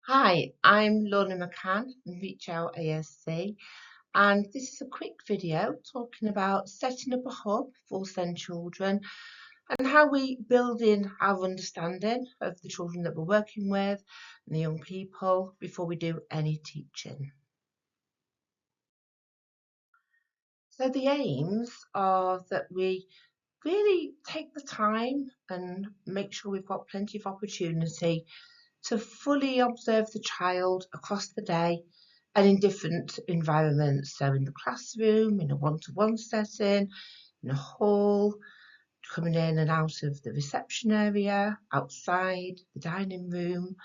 Hi, I'm Lorna McCann from Reach Out ASC, and this is a quick video talking about setting up a hub for SEND children and how we build in our understanding of the children that we're working with and the young people before we do any teaching. So the aims are that we really take the time and make sure we've got plenty of opportunity to fully observe the child across the day and in different environments. So in the classroom, in a one-to-one setting, in a hall, coming in and out of the reception area, outside, the dining room,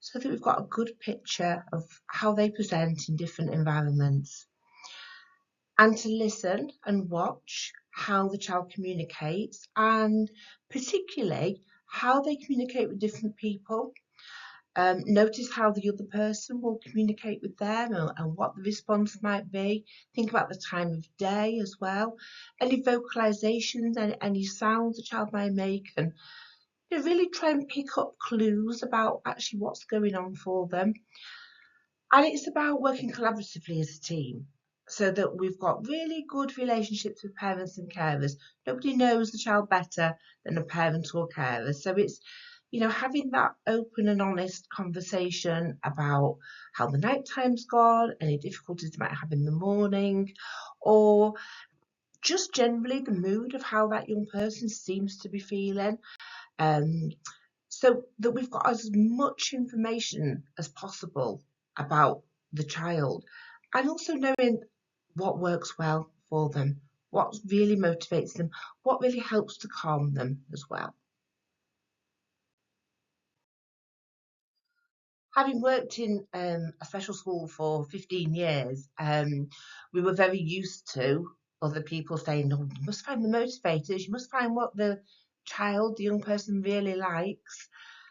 so that we've got a good picture of how they present in different environments. And to listen and watch how the child communicates, and particularly how they communicate with different people. Notice how the other person will communicate with them and what the response might be. Think about the time of day as well. Any vocalizations, any sounds the child might make, and really try and pick up clues about actually what's going on for them. And it's about working collaboratively as a team so that we've got really good relationships with parents and carers. Nobody knows the child better than a parent or carer. So it's, having that open and honest conversation about how the night time's gone, any difficulties they might have in the morning, or just generally the mood of how that young person seems to be feeling. Um, so that we've got as much information as possible about the child, and also knowing what works well for them, what really motivates them, what really helps to calm them as well. Having worked in a special school for 15 years, we were very used to other people saying, no, you must find the motivators, you must find what the child, the young person really likes.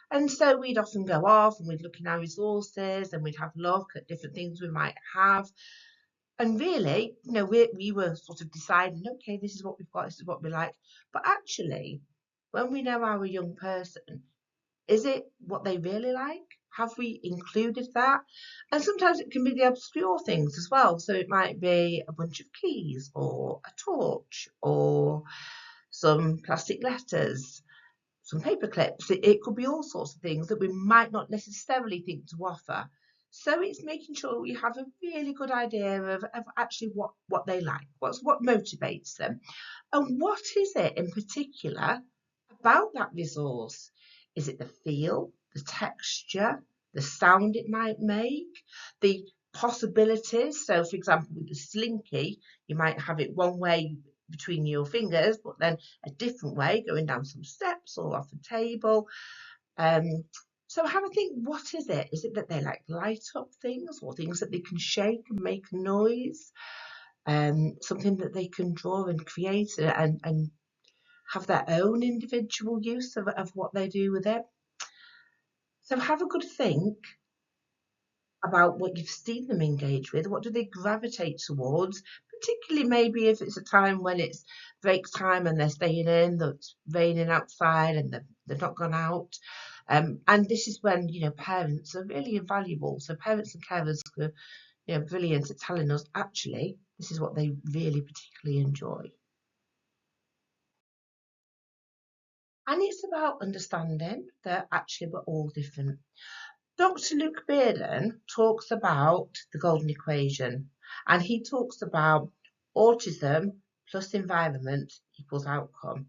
And so we'd often go off and we'd look in our resources and we'd have a look at different things we might have. And really, we were sort of deciding, okay, this is what we've got, this is what we like. But actually, when we know our young person, is it what they really like? Have we included that? And sometimes it can be the obscure things as well. So it might be a bunch of keys or a torch or some plastic letters, some paper clips. It could be all sorts of things that we might not necessarily think to offer. So it's making sure we have a really good idea of actually what they like, what motivates them, and what is it in particular about that resource. Is it the feel, the texture, the sound it might make, the possibilities? So, for example, with the slinky, you might have it one way between your fingers, but then a different way going down some steps or off a table. Um, so have a think, what is it? Is it that they like light up things or things that they can shake and make noise? Something that they can draw and create and have their own individual use of what they do with it. So have a good think about what you've seen them engage with. What do they gravitate towards? Particularly maybe if it's a time when it's break time and they're staying in, that's raining outside and they've not gone out. And this is when, parents are really invaluable. So parents and carers are, brilliant at telling us, actually, this is what they really particularly enjoy. And it's about understanding that actually we're all different. Dr. Luke Bearden talks about the golden equation, and he talks about autism plus environment equals outcome.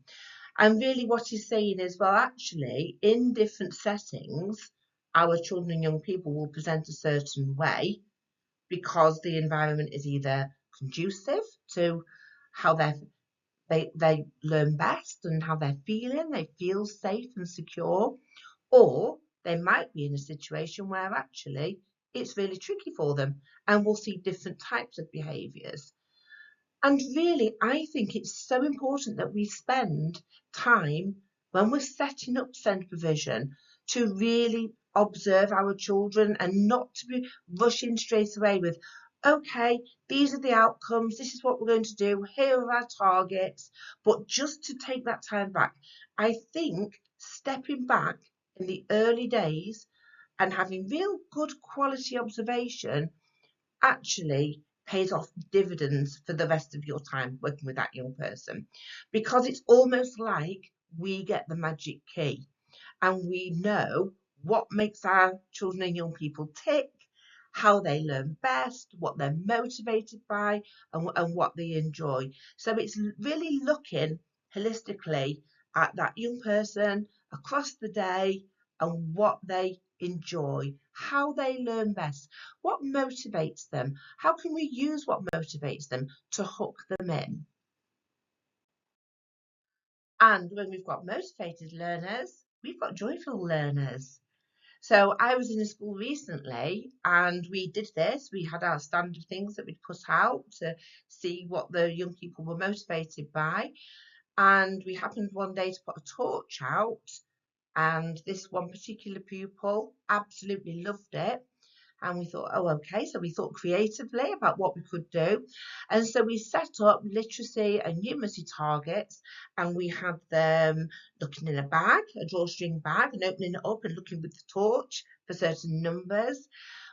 And really what he's saying is, well, actually, in different settings, our children and young people will present a certain way because the environment is either conducive to how they learn best and how they're feeling, they feel safe and secure, or they might be in a situation where actually it's really tricky for them and we'll see different types of behaviours. And really, I think it's so important that we spend time when we're setting up SEND provision to really observe our children and not to be rushing straight away with, okay, these are the outcomes, this is what we're going to do, here are our targets, but just to take that time back. I think stepping back in the early days and having real good quality observation actually pays off dividends for the rest of your time working with that young person, because it's almost like we get the magic key and we know what makes our children and young people tick, how they learn best, what they're motivated by, and what they enjoy. So it's really looking holistically at that young person across the day and what they enjoy, how they learn best, what motivates them, how can we use what motivates them to hook them in. And when we've got motivated learners, we've got joyful learners. So I was in a school recently and we did this. We had our standard things that we'd put out to see what the young people were motivated by. And we happened one day to put a torch out, and this one particular pupil absolutely loved it. And we thought, oh, okay. So we thought creatively about what we could do. And so we set up literacy and numeracy targets, and we had them looking in a bag, a drawstring bag, and opening it up and looking with the torch for certain numbers.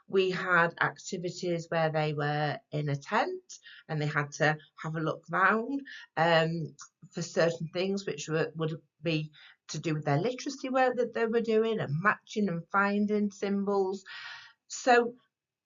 We had activities where they were in a tent and they had to have a look round for certain things which would be to do with their literacy work that they were doing, and matching and finding symbols. So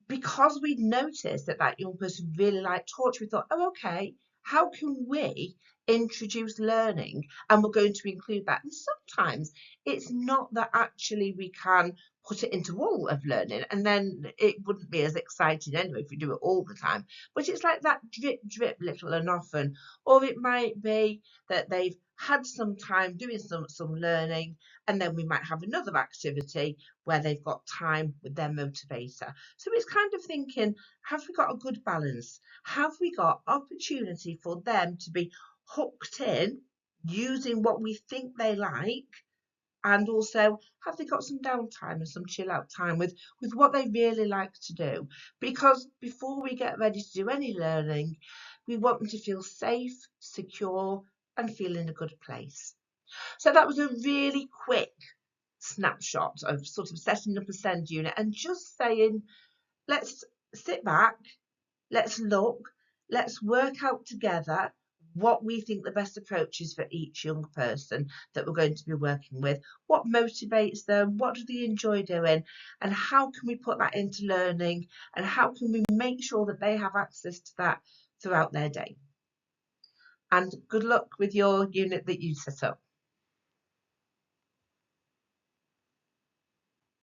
because we'd noticed that that young person really liked torture, we thought, oh, okay, how can we introduce learning? And we're going to include that. And sometimes it's not that actually we can put it into all of learning, and then it wouldn't be as exciting anyway if we do it all the time. But it's like that drip, drip, little and often. Or it might be that they've had some time doing some learning, and then we might have another activity where they've got time with their motivator. So it's kind of thinking, have we got a good balance? Have we got opportunity for them to be hooked in using what we think they like? And also, have they got some downtime and some chill out time with what they really like to do? Because before we get ready to do any learning, we want them to feel safe, secure, and feel in a good place. So that was a really quick snapshot of sort of setting up a SEND unit and just saying, let's sit back, let's look, let's work out together what we think the best approach is for each young person that we're going to be working with, what motivates them, what do they enjoy doing, and how can we put that into learning, and how can we make sure that they have access to that throughout their day. And good luck with your unit that you set up.